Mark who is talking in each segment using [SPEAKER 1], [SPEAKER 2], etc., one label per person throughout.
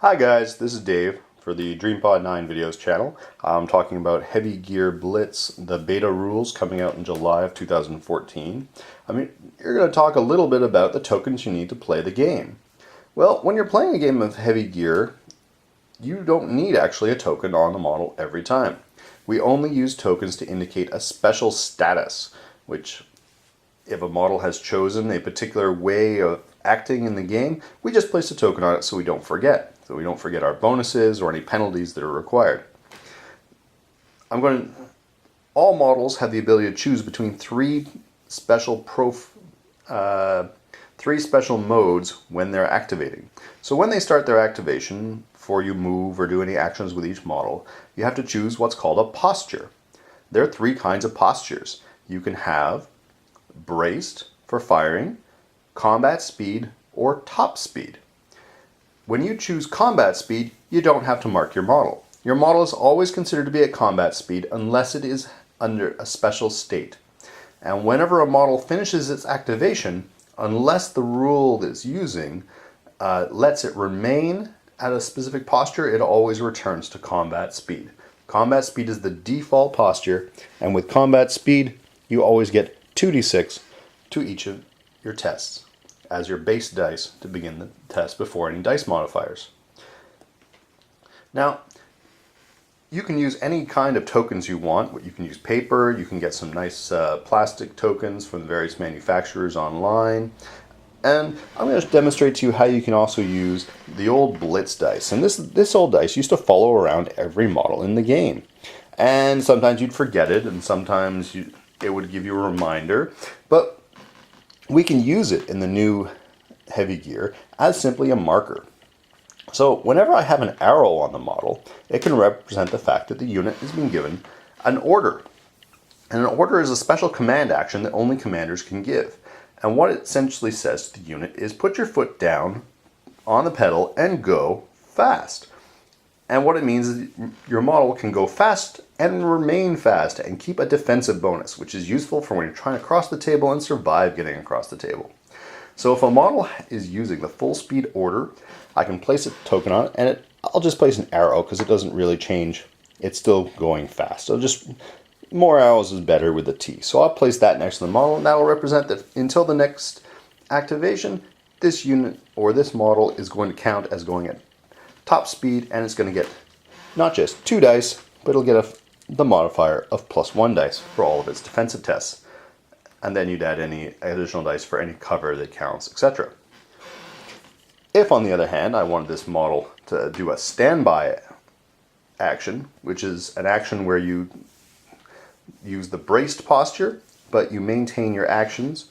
[SPEAKER 1] Hi guys, this is Dave for the DreamPod 9 videos channel. I'm talking about Heavy Gear Blitz, the beta rules coming out in July of 2014. You're going to talk a little bit about the tokens you need to play the game. Well, when you're playing a game of Heavy Gear, you don't need actually a token on the model every time. We only use tokens to indicate a special status, which if a model has chosen a particular way of acting in the game, we just place a token on it so we don't forget. So we don't forget our bonuses or any penalties that are required. All models have the ability to choose between three special modes when they're activating. So when they start their activation, before you move or do any actions with each model, you have to choose what's called a posture. There are three kinds of postures. You can have braced for firing, combat speed, or top speed. When you choose combat speed, you don't have to mark your model. Your model is always considered to be at combat speed unless it is under a special state. And whenever a model finishes its activation, unless the rule that it's using lets it remain at a specific posture, it always returns to combat speed. Combat speed is the default posture, and with combat speed, you always get 2d6 to each of your tests as your base dice to begin the test before any dice modifiers. Now, you can use any kind of tokens you want. You can use paper, you can get some nice plastic tokens from the various manufacturers online. And I'm going to demonstrate to you how you can also use the old blitz dice. And this old dice used to follow around every model in the game. And sometimes you'd forget it, and sometimes it would give you a reminder. But we can use it in the new Heavy Gear as simply a marker. So whenever I have an arrow on the model, it can represent the fact that the unit has been given an order. And an order is a special command action that only commanders can give. And what it essentially says to the unit is put your foot down on the pedal and go fast. And what it means is your model can go fast and remain fast and keep a defensive bonus, which is useful for when you're trying to cross the table and survive getting across the table. So if a model is using the full speed order, I can place a token on it, and I'll just place an arrow because it doesn't really change. It's still going fast. So just more arrows is better with the T. So I'll place that next to the model, and that'll represent that until the next activation, this unit or this model is going to count as going at top speed, and it's going to get not just 2 dice, but it'll get the modifier of +1 dice for all of its defensive tests. And then you'd add any additional dice for any cover that counts, etc. If, on the other hand, I wanted this model to do a standby action, which is an action where you use the braced posture, but you maintain your actions,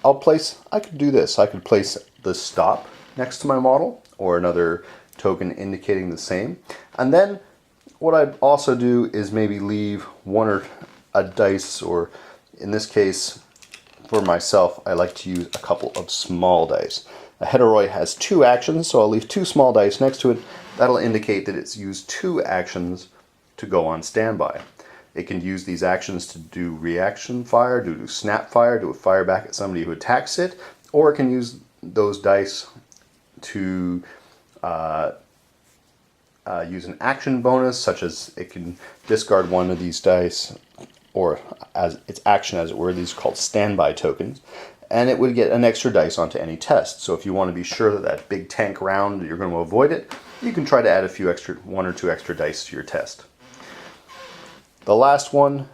[SPEAKER 1] I could do this. I could place the stop next to my model, or another token indicating the same. And then what I'd also do is maybe leave one or a dice, or in this case, for myself, I like to use a couple of small dice. A heteroi has 2 actions, so I'll leave 2 small dice next to it. That'll indicate that it's used 2 actions to go on standby. It can use these actions to do reaction fire, do snap fire, do a fire back at somebody who attacks it, or it can use those dice to use an action bonus, such as it can discard one of these dice, or as its action, as it were. These are called standby tokens, and it would get an extra dice onto any test. So if you want to be sure that that big tank round, you're going to avoid it, you can try to add 1 or 2 extra dice to your test. The last one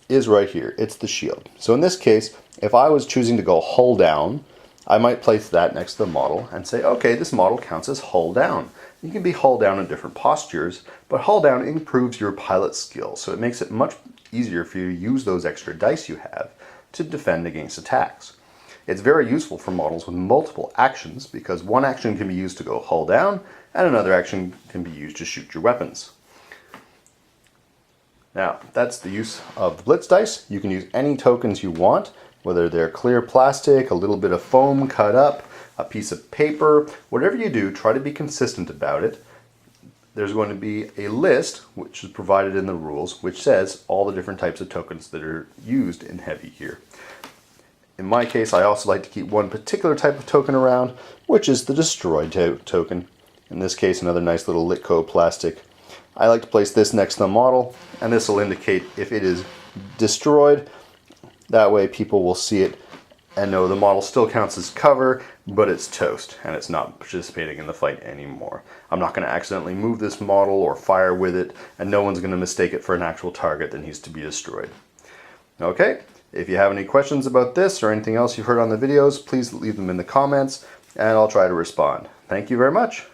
[SPEAKER 1] is right here. It's the shield. So in this case, if I was choosing to go hull down, I might place that next to the model and say, okay, this model counts as hull down. You can be hull down in different postures, but hull down improves your pilot skill, so it makes it much easier for you to use those extra dice you have to defend against attacks. It's very useful for models with multiple actions, because one action can be used to go hull down, and another action can be used to shoot your weapons. Now, that's the use of the blitz dice. You can use any tokens you want, whether they're clear plastic, a little bit of foam cut up, a piece of paper. Whatever you do, try to be consistent about it. There's going to be a list, which is provided in the rules, which says all the different types of tokens that are used in Heavy Gear. In my case, I also like to keep one particular type of token around, which is the destroy token. In this case, another nice little Litco plastic. I like to place this next to the model, and this will indicate if it is destroyed. That way people will see it and know the model still counts as cover, but it's toast and it's not participating in the fight anymore. I'm not going to accidentally move this model or fire with it, and no one's going to mistake it for an actual target that needs to be destroyed. Okay, if you have any questions about this or anything else you've heard on the videos, please leave them in the comments and I'll try to respond. Thank you very much.